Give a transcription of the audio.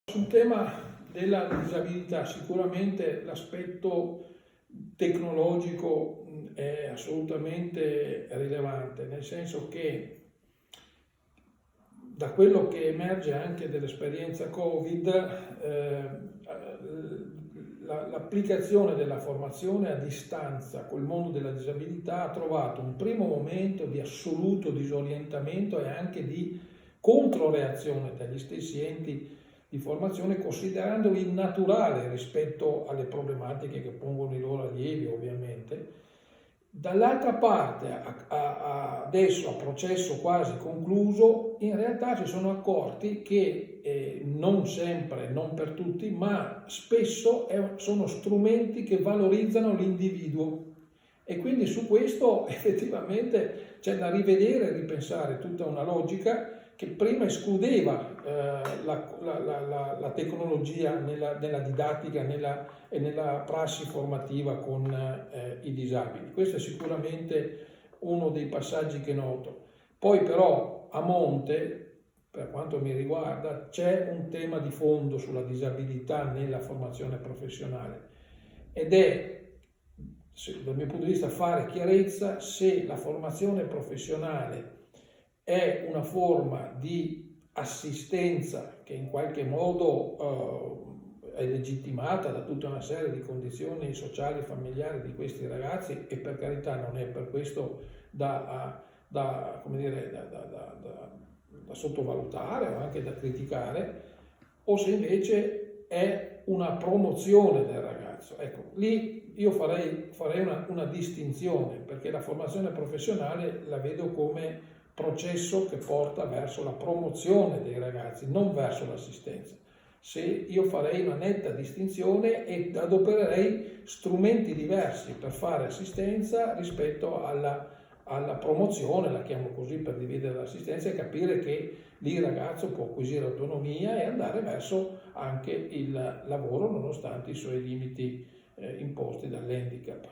Sul tema della disabilità, sicuramente l'aspetto tecnologico è assolutamente rilevante, nel senso che da quello che emerge anche dell'esperienza Covid, l'applicazione della formazione a distanza col mondo della disabilità ha trovato un primo momento di assoluto disorientamento e anche di controreazione dagli stessi enti di formazione, considerandoli innaturali rispetto alle problematiche che pongono i loro allievi, ovviamente. Dall'altra parte, adesso a processo quasi concluso, in realtà si sono accorti che non sempre, non per tutti, ma spesso sono strumenti che valorizzano l'individuo. E quindi su questo effettivamente c'è da rivedere e ripensare tutta una logica che prima escludeva la tecnologia nella didattica e nella prassi formativa con i disabili. Questo è sicuramente uno dei passaggi che noto. Poi però a monte, per quanto mi riguarda, c'è un tema di fondo sulla disabilità nella formazione professionale ed è, dal mio punto di vista, fare chiarezza se la formazione professionale è una forma di assistenza che in qualche modo è legittimata da tutta una serie di condizioni sociali e familiari di questi ragazzi, e per carità non è per questo da sottovalutare o anche da criticare, o se invece è una promozione del ragazzo. Ecco, lì io farei una distinzione, perché la formazione professionale la vedo come processo che porta verso la promozione dei ragazzi, non verso l'assistenza. Se io farei una netta distinzione e adopererei strumenti diversi per fare assistenza rispetto alla promozione, la chiamo così per dividere l'assistenza, e capire che lì il ragazzo può acquisire autonomia e andare verso anche il lavoro nonostante i suoi limiti imposti dall'handicap.